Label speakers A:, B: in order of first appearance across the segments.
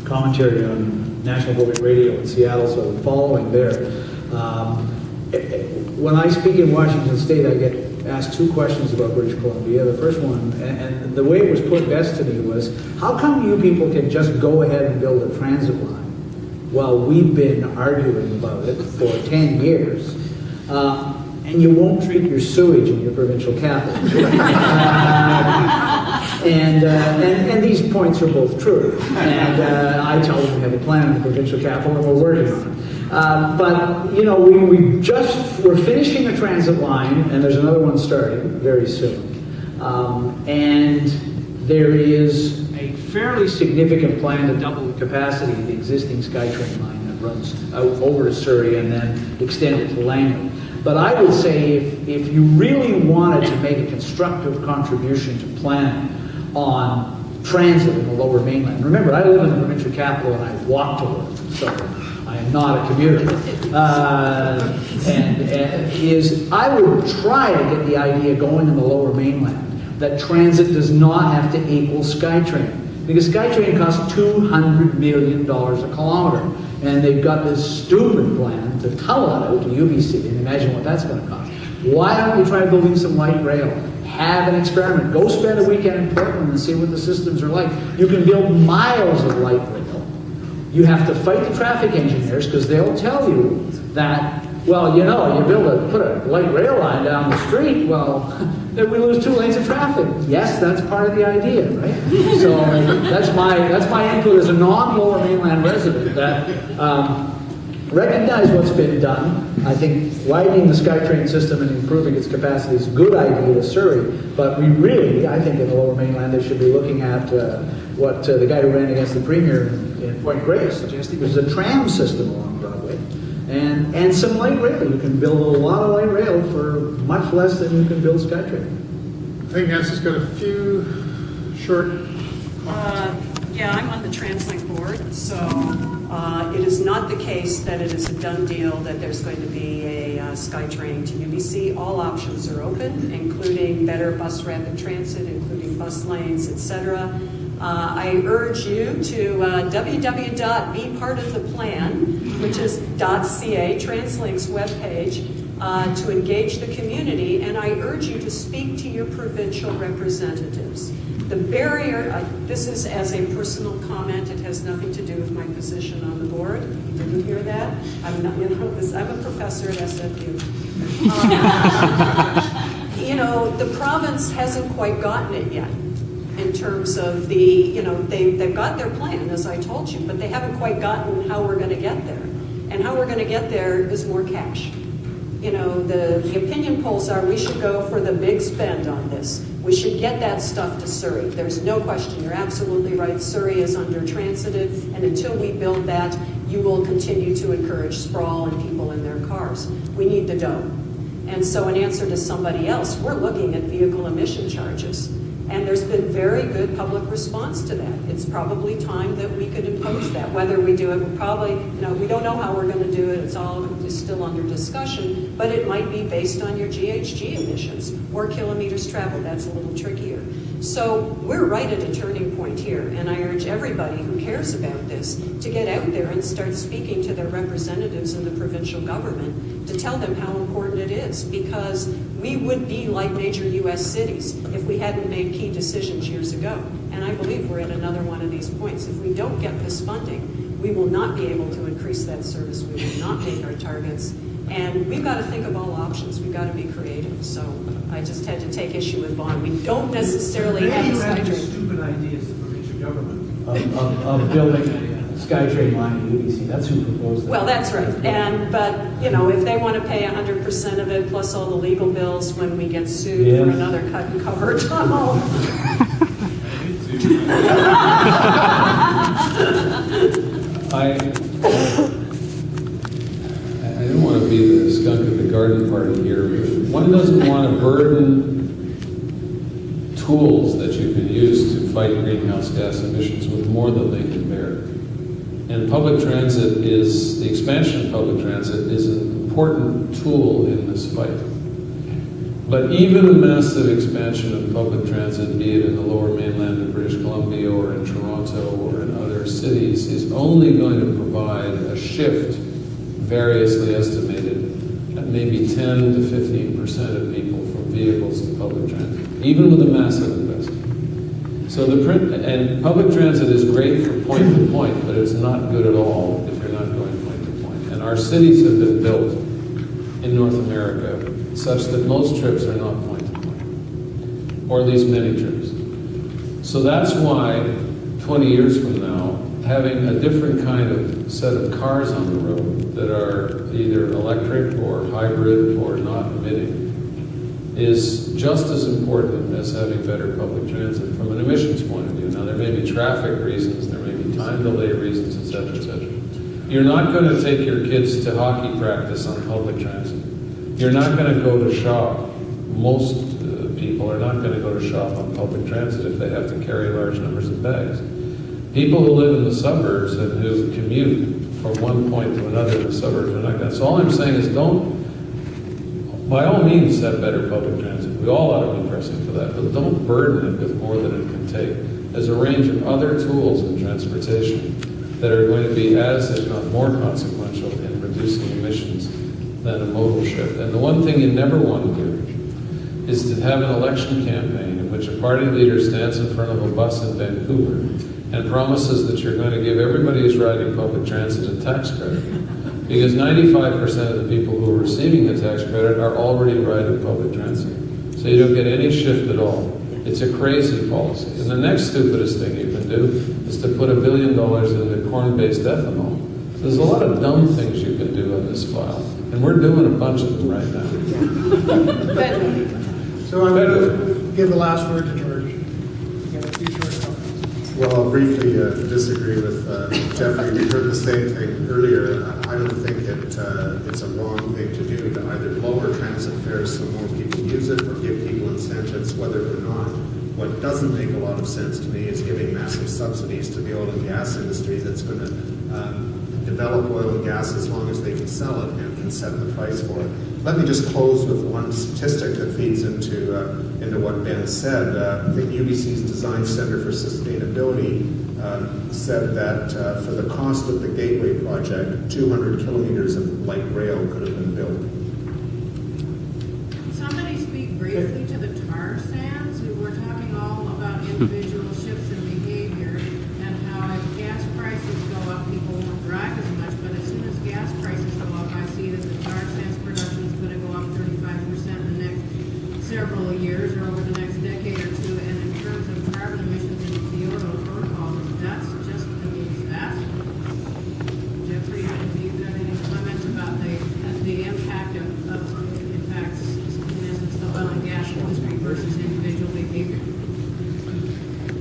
A: commentary on National Public Radio in Seattle, so I'm following there. When I speak in Washington State, I get asked two questions about British Columbia. The first one, and the way it was put best to me was, how come you people can just go ahead and build a transit line? Well, we've been arguing about it for 10 years, and you won't treat your sewage in your provincial capital. And these points are both true. And I tell them we have a plan in the provincial capital and we're working on it. But you know, we're finishing a transit line, and there's another one starting very soon. And there is a fairly significant plan to double the capacity of the existing SkyTrain line that runs out over to Surrey and then extend it to Langley. But I would say if you really wanted to make a constructive contribution to planning on transit in the Lower Mainland, remember, I live in the provincial capital and I walk to work, so I am not a commuter. I would try to get the idea going in the Lower Mainland that transit does not have to equal SkyTrain, because SkyTrain costs $200 million a kilometer, and they've got this stupid plan to tunnel it out to UBC, and imagine what that's going to cost. Why don't we try building some light rail? Have an experiment. Go spend a weekend in Portland and see what the systems are like. You can build miles of light rail. You have to fight the traffic engineers, because they'll tell you that, well, you know, you put a light rail line down the street, well, then we lose 2 lanes of traffic. Yes, that's part of the idea, right? So that's my input as a non-Lower Mainland resident, that recognize what's been done. I think widening the SkyTrain system and improving its capacity is a good idea to Surrey, but we really, I think in the Lower Mainland, they should be looking at what the guy who ran against the Premier in Point Grey suggested, was a tram system along Broadway, and some light rail. You can build a lot of light rail for much less than you can build SkyTrain.
B: I think Nancy's got a few short comments.
C: Yeah, I'm on the TransLink board, so it is not the case that it is a done deal that there's going to be a SkyTrain to UBC. All options are open, including better bus rapid transit, including bus lanes, etc. I urge you to www.bepartoftheplan, which is .ca, TransLink's webpage, to engage the community, and I urge you to speak to your provincial representatives. The barrier, this is as a personal comment, it has nothing to do with my position on the board. You didn't hear that? I'm not, you know, I'm a professor at SFU. You know, the province hasn't quite gotten it yet in terms of the, you know, they've got their plan, as I told you, but they haven't quite gotten how we're going to get there. And how we're going to get there is more cash. You know, the opinion polls are we should go for the big spend on this. We should get that stuff to Surrey. There's no question. You're absolutely right. Surrey is under-transited, and until we build that, you will continue to encourage sprawl and people in their cars. We need the dough. And so in answer to somebody else, we're looking at vehicle emission charges. And there's been very good public response to that. It's probably time that we could impose that. Whether we do it, we probably, you know, we don't know how we're going to do it. It's all still under discussion, but it might be based on your GHG emissions or kilometers traveled. That's a little trickier. So we're right at a turning point here, and I urge everybody who cares about this to get out there and start speaking to their representatives in the provincial government to tell them how important it is, because we would be like major U.S. cities if we hadn't made key decisions years ago. And I believe we're at another one of these points. If we don't get this funding, we will not be able to increase that service. We will not make our targets. And we've got to think of all options. We've got to be creative. So I just had to take issue with Vaughan. We don't necessarily have a SkyTrain.
A: Stupid ideas, the provincial government, of building a SkyTrain line in UBC. That's who proposed that.
C: Well, that's right. But you know, if they want to pay 100% of it plus all the legal bills when we get sued for another cut and cover tunnel.
D: I don't want to be the skunk at the garden party here, but one doesn't want to burden tools that you can use to fight greenhouse gas emissions with more than they can bear. And public transit is, the expansion of public transit is an important tool in this fight. But even a massive expansion of public transit, be it in the lower mainland of British Columbia or in Toronto or in other cities, is only going to provide a shift, variously estimated, at maybe 10 to 15% of people from vehicles to public transit, even with a massive investment. So and public transit is great for point to point, but it's not good at all if you're not going point to point. And our cities have been built in North America such that most trips are not point to point, or at least many trips. So that's why 20 years from now, having a different kind of set of cars on the road that are either electric or hybrid or not emitting is just as important as having better public transit from an emissions point of view. Now, there may be traffic reasons, there may be time delay reasons, etc., etc. You're not going to take your kids to hockey practice on public transit. You're not going to go to shop. Most people are not going to go to shop on public transit if they have to carry large numbers of bags. People who live in the suburbs and who commute from one point to another in the suburbs are not going to. So all I'm saying is by all means, have better public transit. We all ought to be pressing for that, but don't burden it with more than it can take. There's a range of other tools in transportation that are going to be as, if not more consequential in reducing emissions than a modal shift. And the one thing you never want to do is to have an election campaign in which a party leader stands in front of a bus in Vancouver and promises that you're going to give everybody who's riding public transit a tax credit. Because 95% of the people who are receiving the tax credit are already riding public transit. So you don't get any shift at all. It's a crazy policy. And the next stupidest thing you can do is to put $1 billion into corn-based ethanol. There's a lot of dumb things you can do on this file. And we're doing a bunch of them right now.
B: So I'm going to give the last word to George. Get a few short comments.
E: Well, I'll briefly disagree with Jeffrey. We heard the same thing earlier. I don't think it's a wrong thing to do to either lower transit fares so more people use it or give people incentives whether or not. What doesn't make a lot of sense to me is giving massive subsidies to the oil and gas industry that's going to develop oil and gas as long as they can sell it and can set the price for it. Let me just close with one statistic that feeds into what Ben said. The UBC's Design Center for Sustainability said that for the cost of the Gateway project, 200 kilometers of light rail could have been built.
F: Somebody speak briefly to the tar sands. We were talking all about individual shifts in behavior and how if gas prices go up, people won't drive as much. But as soon as gas prices go up, I see that the tar sands production is going to go up 35% in the next several years or over the next decade or two. And in terms of carbon emissions in the Kyoto Protocol, that's just a disaster. Jeffrey, have you got any comments about the impact of in fact, in essence, the oil and gas industry versus individual behavior?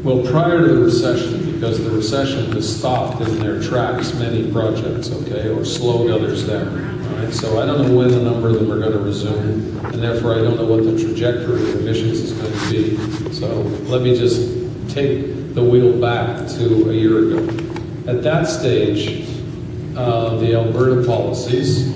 D: Well, prior to the recession, because the recession has stopped in their tracks many projects, okay, or slowed others down. All right, so I don't know when a number of them are going to resume, and therefore I don't know what the trajectory of emissions is going to be. So let me just take the wheel back to a year ago. At that stage, the Alberta policies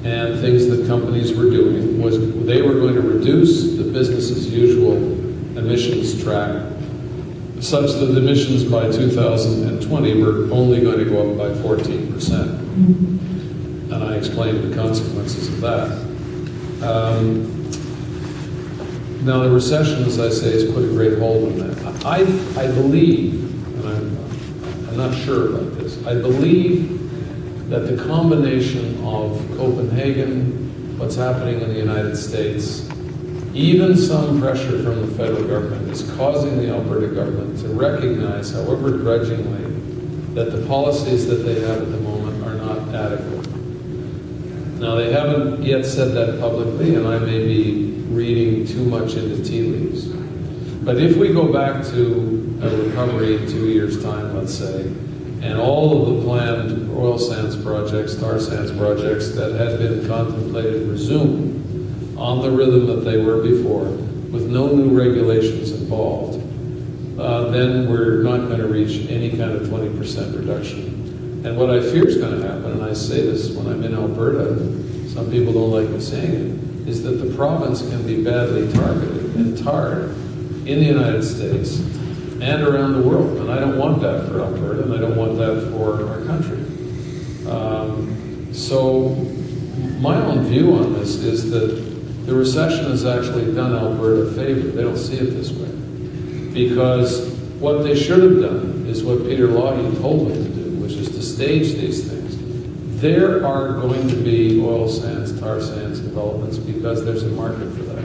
D: and things that companies were doing was they were going to reduce the business as usual emissions track such that emissions by 2020 were only going to go up by 14%. And I explained the consequences of that. Now the recession, as I say, has put a great hold on that. I believe, and I'm not sure about this, I believe that the combination of Copenhagen, what's happening in the United States, even some pressure from the federal government is causing the Alberta government to recognize, however grudgingly, that the policies that they have at the moment are not adequate. Now, they haven't yet said that publicly, and I may be reading too much into tea leaves. But if we go back to a recovery in 2 years' time, let's say, and all of the planned oil sands projects, tar sands projects that had been contemplated resume on the rhythm that they were before, with no new regulations involved, then we're not going to reach any kind of 20% reduction. And what I fear is going to happen, and I say this when I'm in Alberta, some people don't like me saying it, is that the province can be badly targeted and tarred in the United States and around the world. And I don't want that for Alberta, and I don't want that for our country. So my own view on this is that the recession has actually done Alberta a favor. They don't see it this way. Because what they should have done is what Peter Lougheed told them to do, which is to stage these things. There are going to be oil sands, tar sands developments because there's a market for that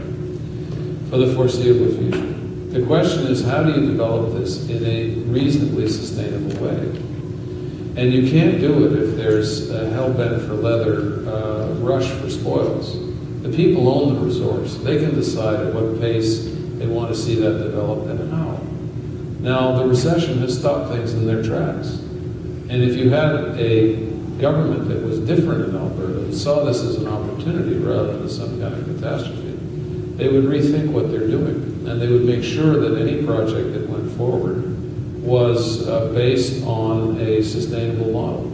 D: for the foreseeable future. The question is, how do you develop this in a reasonably sustainable way? And you can't do it if there's a hell-bent for leather rush for spoils. The people own the resource. They can decide at what pace they want to see that developed and how. Now, the recession has stopped things in their tracks. And if you had a government that was different in Alberta, that saw this as an opportunity rather than some kind of catastrophe, they would rethink what they're doing. And they would make sure that any project that went forward was based on a sustainable model.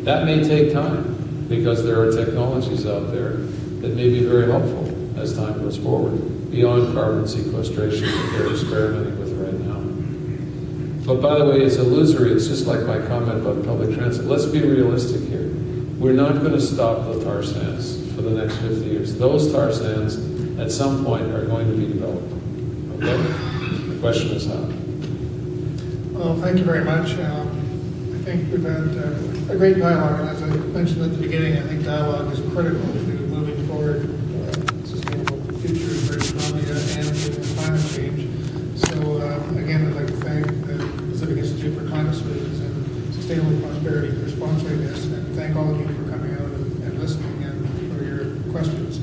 D: That may take time, because there are technologies out there that may be very helpful as time goes forward, beyond carbon sequestration that they're experimenting with right now. But by the way, it's illusory. It's just like my comment about public transit. Let's be realistic here. We're not going to stop the tar sands for the next 50 years. Those tar sands, at some point, are going to be developed. Okay? The question is how.
B: Well, thank you very much. I think we've had a great dialogue, and as I mentioned at the beginning, I think dialogue is critical to moving forward sustainable future of British Columbia and climate change. So again, I'd like to thank the Pacific Institute for Climate Solutions and Sustainable Prosperity for sponsoring this, and thank all of you for coming out and listening and for your questions.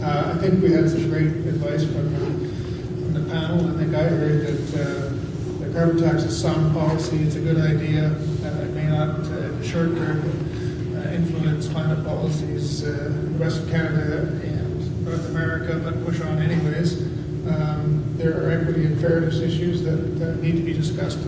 B: I think we had some great advice from the panel. I think I heard that the carbon tax is sound policy. It's a good idea. It may not, in the short term, influence climate policies in the rest of Canada and North America, but push on anyways. There are equity and fairness issues that need to be discussed.